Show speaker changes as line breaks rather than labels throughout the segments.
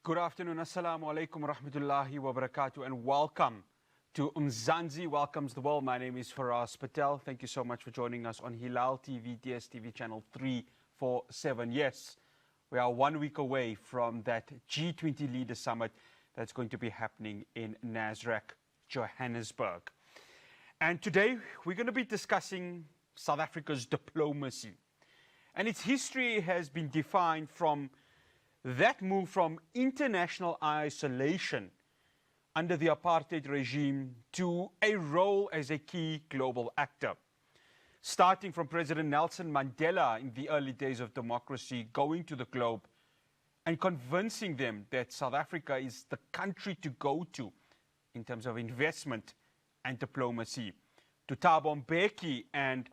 Good afternoon, assalamu alaikum rahmatullahi wa barakatuh, and welcome to Mzansi Welcomes the World. My name is Faraz Patel. Thank you so much for joining us on Hilaal TV, DSTV channel 347. Yes, we are 1 week away from that G20 Leader Summit that's going to be happening in Nasrec, Johannesburg. And today we're going to be discussing South Africa's diplomacy. And its history has been defined from that move from international isolation under the apartheid regime to a role as a key global actor. Starting from President Nelson Mandela in the early days of democracy, going to the globe and convincing them that South Africa is the country to go to in terms of investment and diplomacy. To Thabo Mbeki and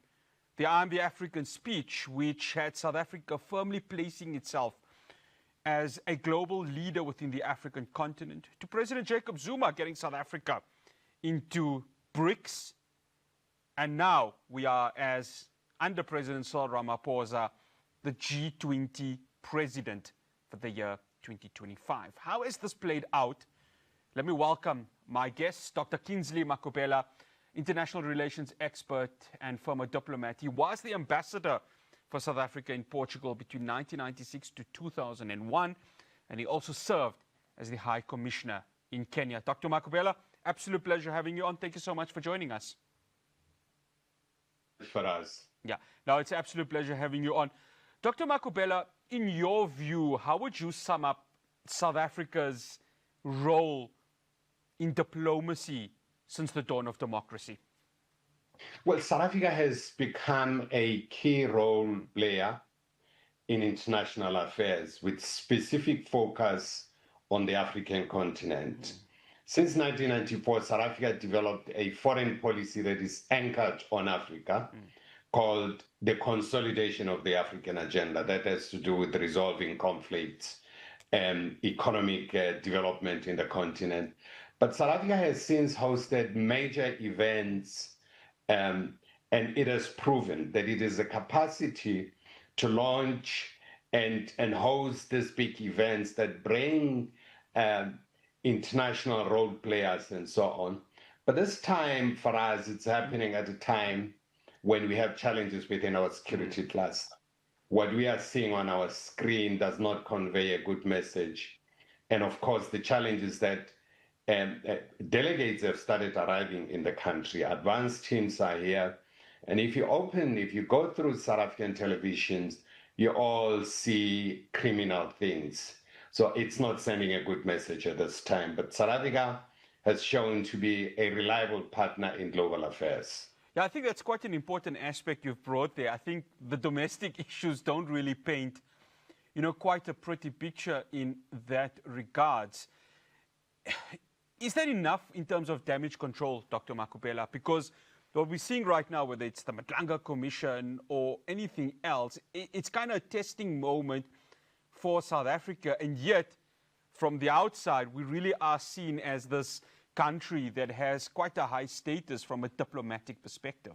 the I'm the African speech, which had South Africa firmly placing itself as a global leader within the African continent, to President Jacob Zuma getting South Africa into BRICS. And now we are, as under President Cyril Ramaphosa, the G20 president for the year 2025. How has this played out? Let me welcome my guest, Dr. Kingsley Makhubela, international relations expert and former diplomat. He was the ambassador for South Africa in Portugal between 1996 to 2001, and he also served as the High Commissioner in Kenya. Dr. Makhubela, absolute pleasure having you on. Thank you so much for joining us.
For us.
Yeah, no, it's an absolute pleasure having you on. Dr. Makhubela, in your view, how would you sum up South Africa's role in diplomacy since the dawn of democracy?
Well, South Africa has become a key role player in international affairs with specific focus on the African continent. Since 1994, South Africa developed a foreign policy that is anchored on Africa called the consolidation of the African agenda. That has to do with resolving conflicts and economic development in the continent. But South Africa has since hosted major events, and it has proven that it is a capacity to launch and host these big events that bring international role players and so on. But this time for us, it's happening at a time when we have challenges within our security cluster. What we are seeing on our screen does not convey a good message. And of course, the challenge is that delegates have started arriving in the country. Advanced teams are here. And if you go through South African televisions, you all see criminal things. So it's not sending a good message at this time. But South Africa has shown to be a reliable partner in global affairs.
Yeah, I think that's quite an important aspect you've brought there. I think the domestic issues don't really paint, quite a pretty picture in that regards. Is that enough in terms of damage control, Dr. Makhubela? Because what we're seeing right now, whether it's the Matlanga Commission or anything else, it's kind of a testing moment for South Africa. And yet, from the outside, we really are seen as this country that has quite a high status from a diplomatic perspective.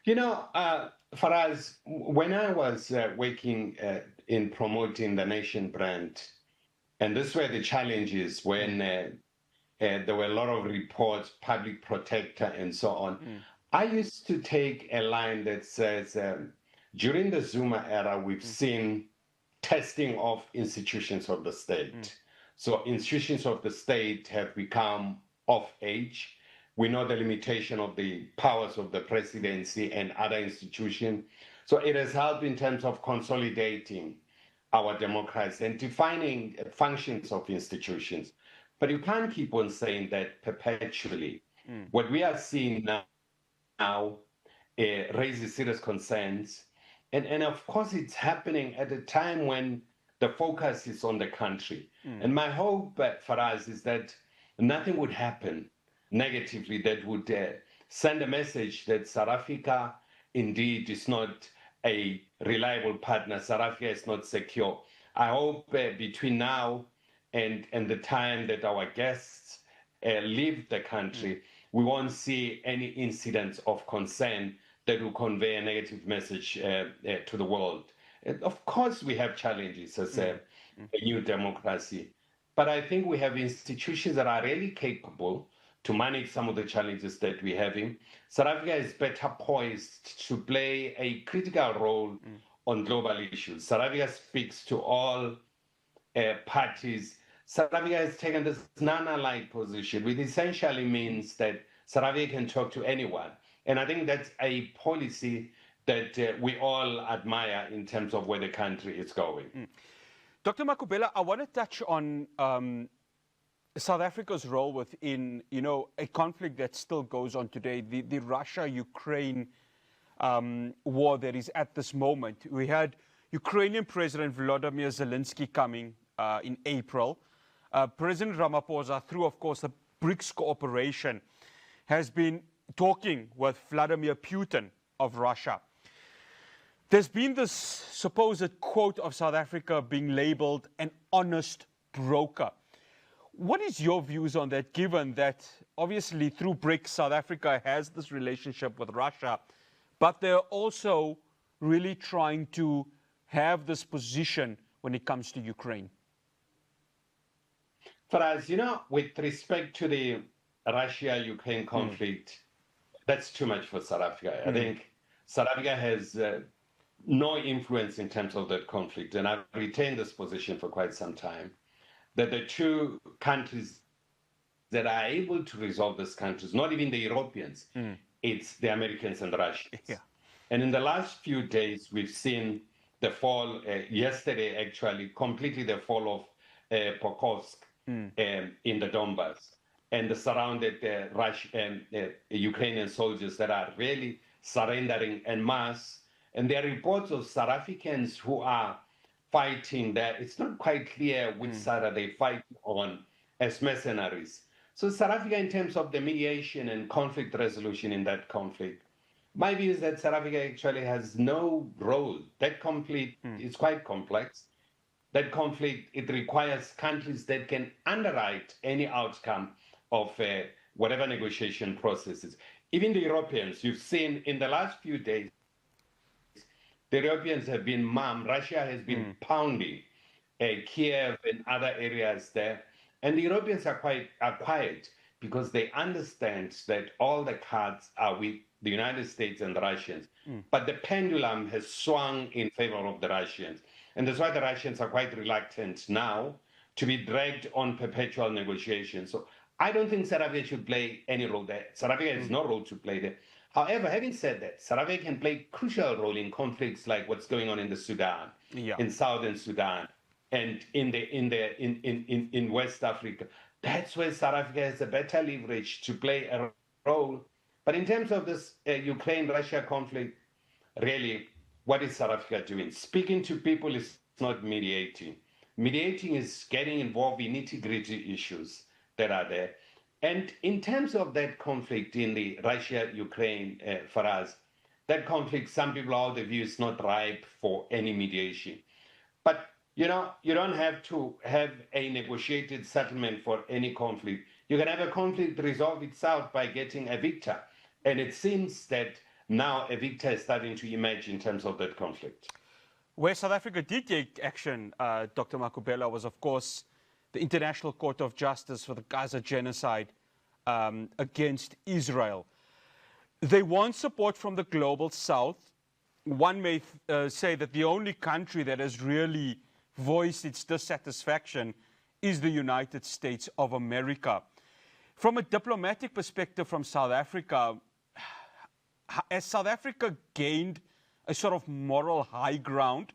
Faraz, when I was working in promoting the nation brand, and this were the challenges when there were a lot of reports, public protector and so on. I used to take a line that says, during the Zuma era, we've seen testing of institutions of the state. So institutions of the state have become of age. We know the limitation of the powers of the presidency and other institutions. So it has helped in terms of consolidating our democracy and defining functions of institutions. But you can't keep on saying that perpetually. What we are seeing now raises serious concerns. And of course, it's happening at a time when the focus is on the country. And my hope for us is that nothing would happen negatively that would send a message that South Africa indeed is not a reliable partner. South Africa is not secure. I hope between now and the time that our guests leave the country, we won't see any incidents of concern that will convey a negative message to the world. And of course, we have challenges as a new democracy. But I think we have institutions that are really capable to manage some of the challenges that we're having. South Africa is better poised to play a critical role on global issues. South Africa speaks to all parties. South Africa has taken this non-aligned position, which essentially means that South Africa can talk to anyone. And I think that's a policy that we all admire in terms of where the country is going.
Dr. Makhubela, I want to touch on South Africa's role within, a conflict that still goes on today, the Russia-Ukraine war that is at this moment. We had Ukrainian President Volodymyr Zelensky coming in April. President Ramaphosa, through, of course, the BRICS cooperation, has been talking with Vladimir Putin of Russia. There's been this supposed quote of South Africa being labeled an honest broker. What is your views on that, given that obviously through BRICS, South Africa has this relationship with Russia, but they're also really trying to have this position when it comes to Ukraine?
For us, with respect to the Russia-Ukraine conflict, that's too much for South Africa. I think South Africa has no influence in terms of that conflict, and I've retained this position for quite some time, that the two countries that are able to resolve this countries, not even the Europeans, it's the Americans and the Russians.
Yeah.
And in the last few days, we've seen the fall, yesterday actually, completely the fall of Pokrovsk in the Donbass, and the surrounded Ukrainian soldiers that are really surrendering en masse. And there are reports of South Africans who are fighting there. It's not quite clear which side are they fighting on as mercenaries. So South Africa, in terms of the mediation and conflict resolution in that conflict, my view is that South Africa actually has no role. That conflict is quite complex. That conflict, it requires countries that can underwrite any outcome of whatever negotiation processes. Even the Europeans, you've seen in the last few days, the Europeans have been Russia has been pounding Kiev and other areas there. And the Europeans are quiet because they understand that all the cards are with the United States and the Russians. But the pendulum has swung in favor of the Russians. And that's why the Russians are quite reluctant now to be dragged on perpetual negotiations. So I don't think South Africa should play any role there. South Africa has no role to play there. However, having said that, South Africa can play a crucial role in conflicts like what's going on in the Sudan, in southern Sudan, and in West Africa. That's where South Africa has a better leverage to play a role. But in terms of this Ukraine-Russia conflict, really, what is South Africa doing? Speaking to people is not mediating. Mediating is getting involved in nitty-gritty issues that are there. And in terms of that conflict in the Russia-Ukraine, for us, that conflict, some people are of the view is not ripe for any mediation. But, you don't have to have a negotiated settlement for any conflict. You can have a conflict resolve itself by getting a victor. And it seems that now a victor is starting to emerge in terms of that conflict.
Where South Africa did take action, Dr. Makhubela, was, of course, the International Court of Justice for the Gaza genocide against Israel. They want support from the global South. One may say that the only country that has really voiced its dissatisfaction is the United States of America. From a diplomatic perspective from South Africa, has South Africa gained a sort of moral high ground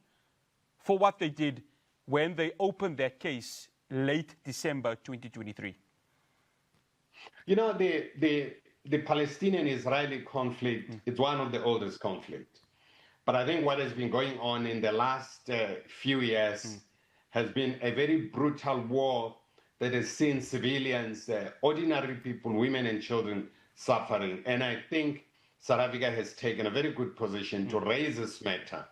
for what they did when they opened their case late December 2023?
The Palestinian-Israeli conflict is one of the oldest conflicts. But I think what has been going on in the last few years has been a very brutal war that has seen civilians, ordinary people, women and children suffering. And I think South Africa has taken a very good position to raise this matter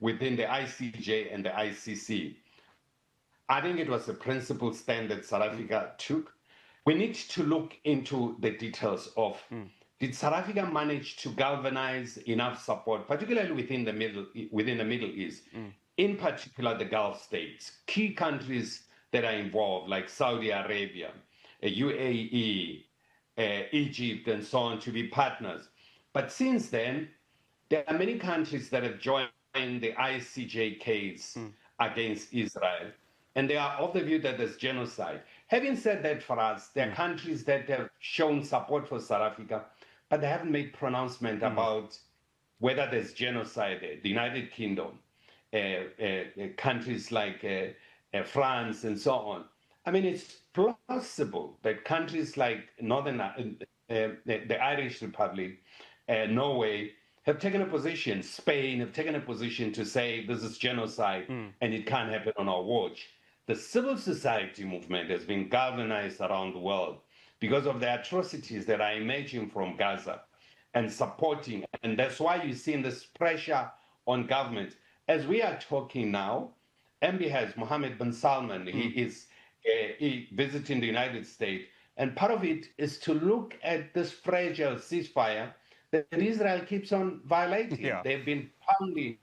within the ICJ and the ICC. I think it was a principled stand that South Africa took. We need to look into the details of did South Africa manage to galvanize enough support, particularly within the Middle East, in particular the Gulf states, key countries that are involved, like Saudi Arabia, UAE, Egypt, and so on, to be partners. But since then, there are many countries that have joined the ICJ case against Israel, and they are of the view that there's genocide. Having said that, for us, there are countries that have shown support for South Africa, but they haven't made pronouncement about whether there's genocide there. The United Kingdom, countries like France, and so on. I mean, it's plausible that countries like the Irish Republic, Norway, have taken a position, Spain have taken a position to say this is genocide and it can't happen on our watch. The civil society movement has been galvanized around the world because of the atrocities that are emerging from Gaza and supporting. And that's why you're seeing this pressure on government. As we are talking now, MB has Mohammed bin Salman. He is visiting the United States. And part of it is to look at this fragile ceasefire that Israel keeps on violating.
Yeah.
They've been pounding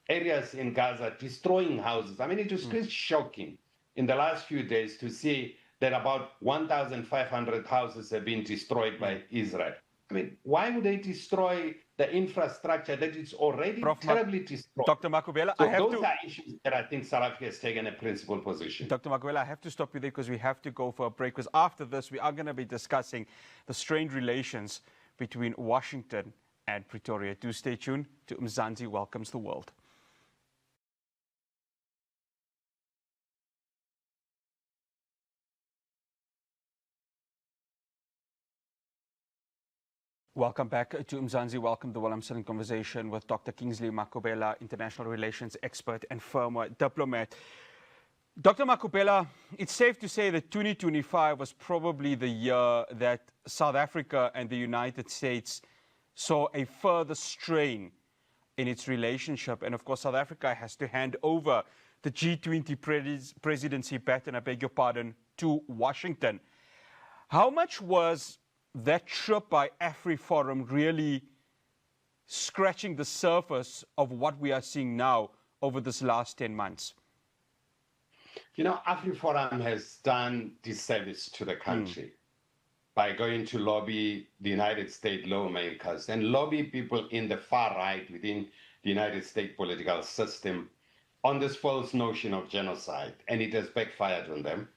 areas in Gaza, destroying houses. I mean, it was just shocking in the last few days to see that about 1,500 houses have been destroyed by Israel. I mean, why would they destroy the infrastructure that is already terribly destroyed?
Dr. Makhubela,
so those are issues that I think South Africa has taken a principled position.
Dr. Makhubela, I have to stop you there because we have to go for a break, because after this, we are going to be discussing the strained relations between Washington and Pretoria. Do stay tuned to Mzansi Welcomes the World. Welcome back to Mzansi. Welcome to the I'm still in conversation with Dr. Kingsley Makhubela, international relations expert and former diplomat. Dr. Makhubela, it's safe to say that 2025 was probably the year that South Africa and the United States saw a further strain in its relationship. And of course, South Africa has to hand over the G20 presidency baton, I beg your pardon, to Washington. How much was that trip by AfriForum really scratching the surface of what we are seeing now over this last 10 months?
You know, AfriForum has done disservice to the country by going to lobby the United States lawmakers and lobby people in the far right within the United States political system on this false notion of genocide, and it has backfired on them.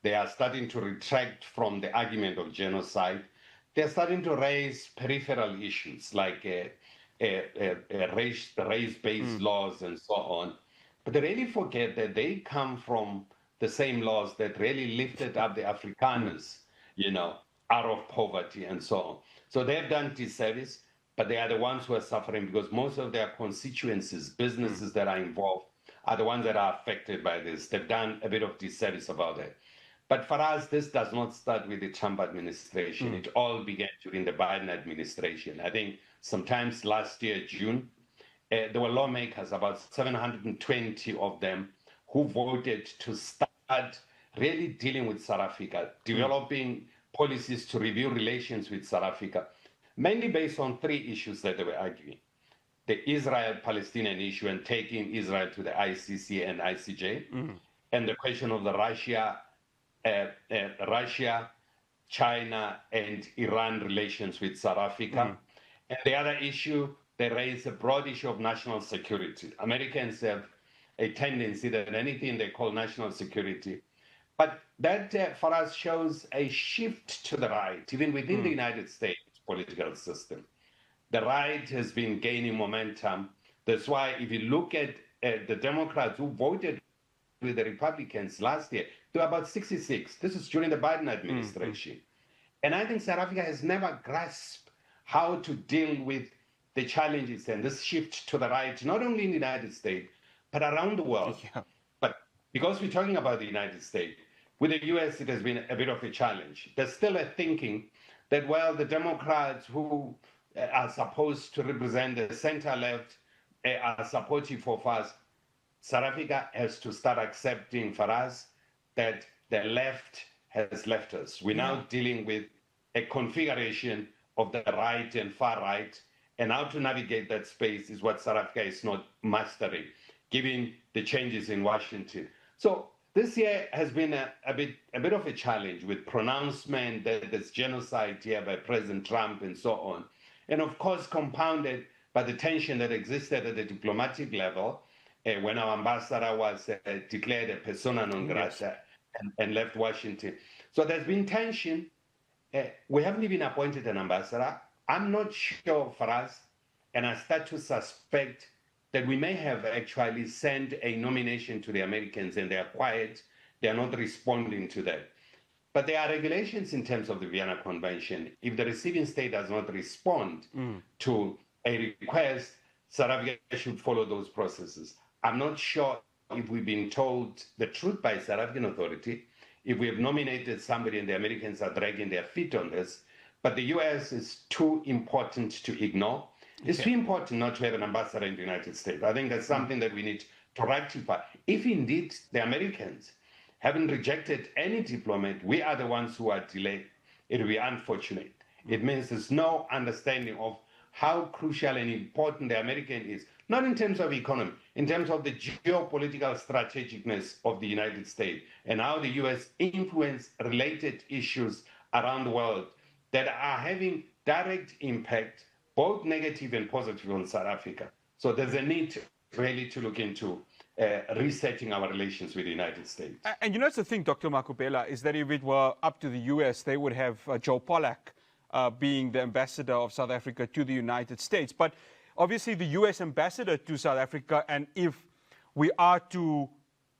They are starting to retract from the argument of genocide. They're starting to raise peripheral issues like race-based laws and so on. But they really forget that they come from the same laws that really lifted up the Afrikaners, you know, out of poverty and so on. So they've done disservice, but they are the ones who are suffering because most of their constituencies, businesses that are involved, are the ones that are affected by this. They've done a bit of disservice about it. But for us, this does not start with the Trump administration. It all began during the Biden administration. I think sometimes last year, June, there were lawmakers, about 720 of them, who voted to start really dealing with South Africa, developing policies to review relations with South Africa, mainly based on three issues that they were arguing. The Israel-Palestinian issue and taking Israel to the ICC and ICJ, and the question of the Russia, China, and Iran relations with South Africa. And the other issue, they raised a broad issue of national security. Americans have a tendency that anything they call national security. But that, for us, shows a shift to the right, even within the United States political system. The right has been gaining momentum. That's why if you look at the Democrats who voted with the Republicans last year, they were about 66. This is during the Biden administration. And I think South Africa has never grasped how to deal with the challenges and this shift to the right, not only in the United States, but around the world. But because we're talking about the United States, with the US, it has been a bit of a challenge. There's still a thinking that, well, the Democrats who are supposed to represent the center-left are supportive of us. South Africa has to start accepting for us that the left has left us. We're now dealing with a configuration of the right and far right, and how to navigate that space is what South Africa is not mastering. given the changes in Washington. So this year has been a bit of a challenge with pronouncement that there's genocide here by President Trump and so on. And of course, compounded by the tension that existed at the diplomatic level when our ambassador was declared a persona non grata and left Washington. So there's been tension. We haven't even appointed an ambassador. I'm not sure for us, and I start to suspect that we may have actually sent a nomination to the Americans and they are quiet, they are not responding to that. But there are regulations in terms of the Vienna Convention. If the receiving state does not respond to a request, South Africa should follow those processes. I'm not sure if we've been told the truth by South African authority, if we have nominated somebody and the Americans are dragging their feet on this, but the US is too important to ignore. It's too important not to have an ambassador in the United States. I think that's something that we need to rectify. If indeed the Americans haven't rejected any diplomat, we are the ones who are delayed. It will be unfortunate. It means there's no understanding of how crucial and important the American is, not in terms of economy, in terms of the geopolitical strategicness of the United States and how the US influence related issues around the world that are having direct impact, both negative and positive, on South Africa. So there's a need really to look into resetting our relations with the United States.
And you know, it's the thing, Dr. Makhubela, is that if it were up to the US, they would have Joe Pollak being the ambassador of South Africa to the United States. But obviously the US ambassador to South Africa, and if we are to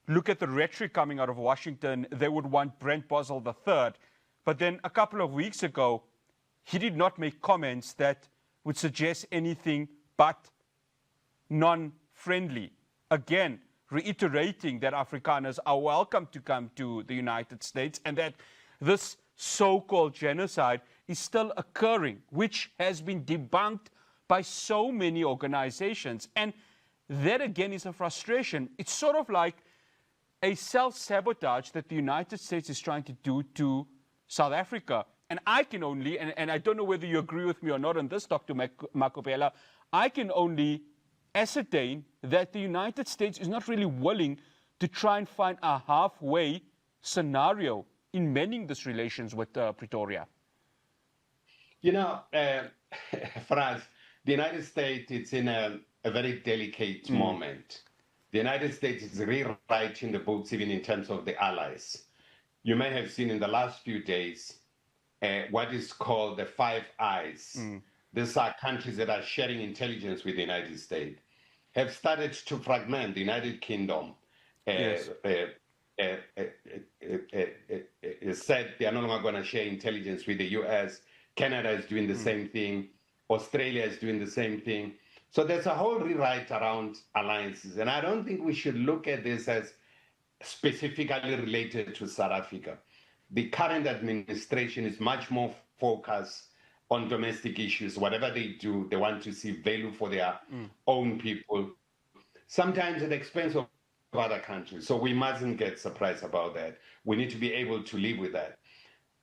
look at the rhetoric coming out of Washington, they would want Brent Boswell III. But then a couple of weeks ago, he did not make comments that would suggest anything but non-friendly. Again, reiterating that Afrikaners are welcome to come to the United States and that this so-called genocide is still occurring, which has been debunked by so many organizations. And that, again, is a frustration. It's sort of like a self-sabotage that the United States is trying to do to South Africa. And I can only, and I don't know whether you agree with me or not on this, Dr. Makhubela, I can only ascertain that the United States is not really willing to try and find a halfway scenario in mending this relations with Pretoria.
You know, for us, the United States is in a very delicate moment. The United States is rewriting the books, even in terms of the allies. You may have seen in the last few days what is called the Five Eyes. These are countries that are sharing intelligence with the United States, have started to fragment the United Kingdom.
Yes.
Said they are no longer going to share intelligence with the US. Canada is doing the same thing. Australia is doing the same thing. So there's a whole rewrite around alliances. And I don't think we should look at this as specifically related to South Africa. The current administration is much more focused on domestic issues. Whatever they do, they want to see value for their own people, sometimes at the expense of other countries. So we mustn't get surprised about that. We need to be able to live with that.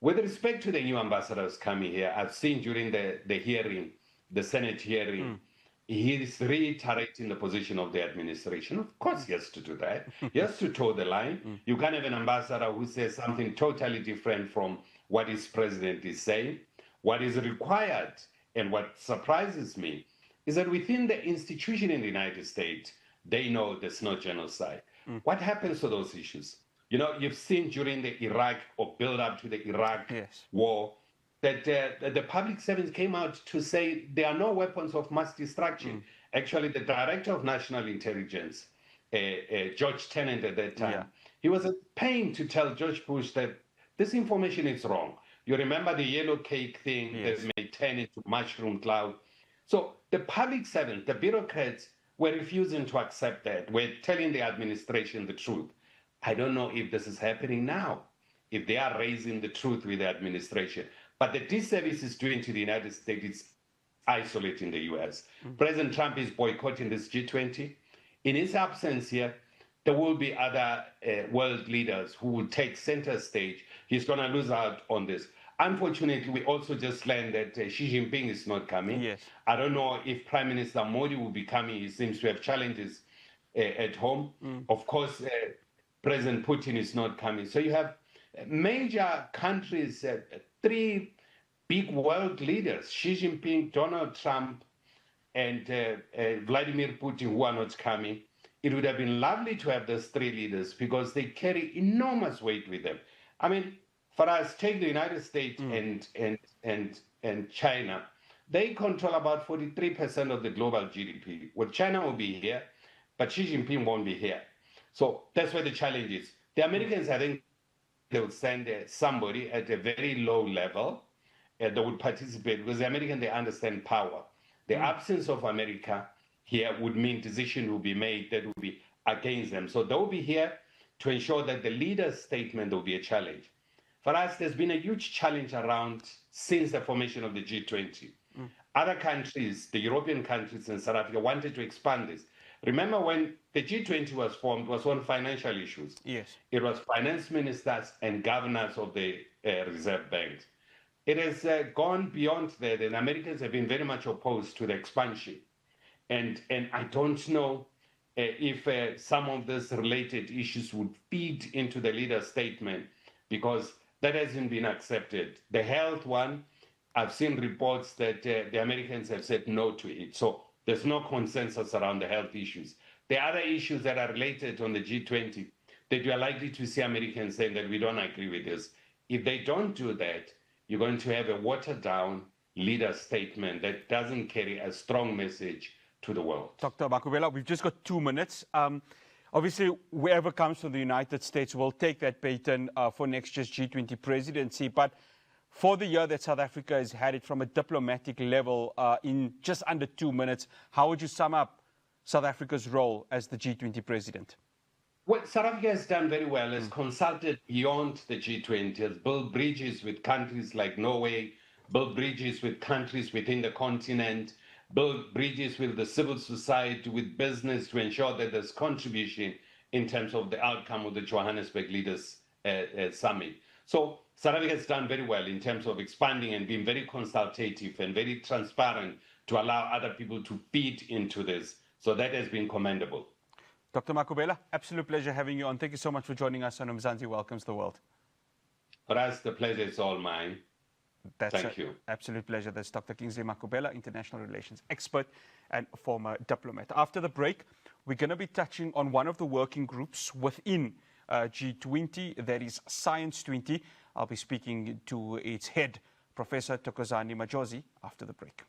With respect to the new ambassadors coming here, I've seen during the hearing, the Senate hearing, he is reiterating the position of the administration. Of course, he has to do that. He has to toe the line. You can't have an ambassador who says something totally different from what his president is saying. What is required, and what surprises me, is that within the institution in the United States, they know there's no genocide. What happens to those issues? You know, you've seen during the Iraq or build up to the Iraq war that the public servants came out to say there are no weapons of mass destruction. Actually, the director of national intelligence, George Tenet at that time, he was at pain to tell George Bush that this information is wrong. You remember the yellow cake thing that may turn into mushroom cloud. So the public servants, the bureaucrats, were refusing to accept that. We're telling the administration the truth. I don't know if this is happening now, if they are raising the truth with the administration. But the disservice is doing to the United States is isolating the US. President Trump is boycotting this G20. In his absence here, there will be other world leaders who will take center stage. He's going to lose out on this. Unfortunately, we also just learned that Xi Jinping is not coming. I don't know if Prime Minister Modi will be coming. He seems to have challenges at home. Of course, President Putin is not coming. So you have major countries, three big world leaders, Xi Jinping, Donald Trump, and Vladimir Putin, who are not coming. It would have been lovely to have those three leaders because they carry enormous weight with them. I mean, for us, take the United States and China. They control about 43% of the global GDP. Well, China will be here, but Xi Jinping won't be here. So that's where the challenge is. The Americans, I think, they would send somebody at a very low level that would participate because the Americans, they understand power. The absence of America here would mean decisions will be made that will be against them. So they will be here to ensure that the leader's statement will be a challenge. For us, there's been a huge challenge around since the formation of the G20. Other countries, the European countries and South Africa, wanted to expand this. Remember when the G20 was formed, it was on financial issues.
Yes.
It was finance ministers and governors of the reserve banks. It has gone beyond that, and Americans have been very much opposed to the expansion. And I don't know if some of these related issues would feed into the leader's statement, because that hasn't been accepted. The health one, I've seen reports that the Americans have said no to it. So there's no consensus around the health issues. The other issues that are related on the G20, that you are likely to see Americans saying that we don't agree with this. If they don't do that, you're going to have a watered down leader statement that doesn't carry a strong message to the world.
Dr. Makhubela, we've just got 2 minutes. Obviously, whoever comes from the United States will take that baton for next year's G20 presidency. But for the year that South Africa has had it from a diplomatic level in just under 2 minutes, how would you sum up South Africa's role as the G20 president?
Well, South Africa has done very well, has consulted beyond the G20, has built bridges with countries like Norway, built bridges with countries within the continent, build bridges with the civil society, with business to ensure that there's contribution in terms of the outcome of the Johannesburg Leaders Summit. So South Africa has done very well in terms of expanding and being very consultative and very transparent to allow other people to feed into this. So that has been commendable.
Dr. Makhubela, absolute pleasure having you on. Thank you so much for joining us on Mzansi Welcomes the World.
For us, the pleasure is all mine. Thank you.
Absolute pleasure. That's Dr. Kingsley Makhubela, international relations expert and former diplomat. After the break, we're going to be touching on one of the working groups within G20, that is Science 20. I'll be speaking to its head, Professor Thokozani Majozi, after the break.